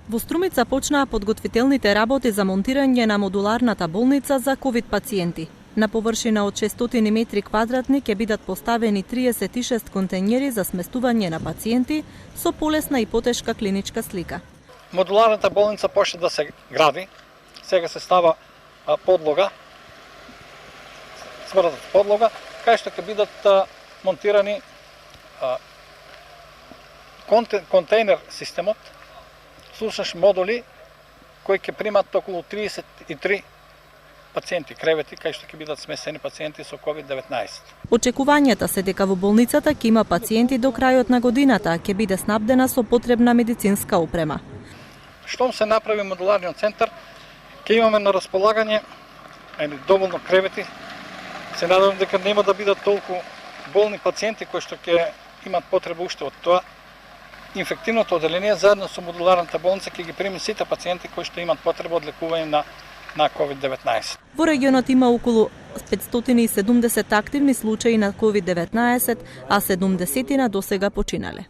Во Струмица почнаа подготвителните работи за монтирање на модуларната болница за ковид пациенти. На површина од 600 метри квадратни ќе бидат поставени 36 контејнери за сместување на пациенти со полесна и потешка клиничка слика. Модуларната болница почна да се гради. Сега се става подлога, сврдата подлога, кај што ќе бидат монтирани контейнер системот, слушаш модули кои ќе примат околу 33 пациенти, кревети, кај што ќе бидат смесени пациенти со COVID-19. Очекувањата се дека во болницата ќе има пациенти до крајот на годината, а ќе биде снабдена со потребна медицинска опрема. Штом се направи модуларниот центар, ќе имаме на располагање доволно кревети. Се надевам дека нема да бидат толку болни пациенти кои што ќе имат потреба уште од тоа. Инфективното оделение заедно со модуларната болница ќе ги прими сите пациенти кои што имат потреба од лекување на COVID-19. Во регионот има околу 570 активни случаи на COVID-19, а 70 досега починале.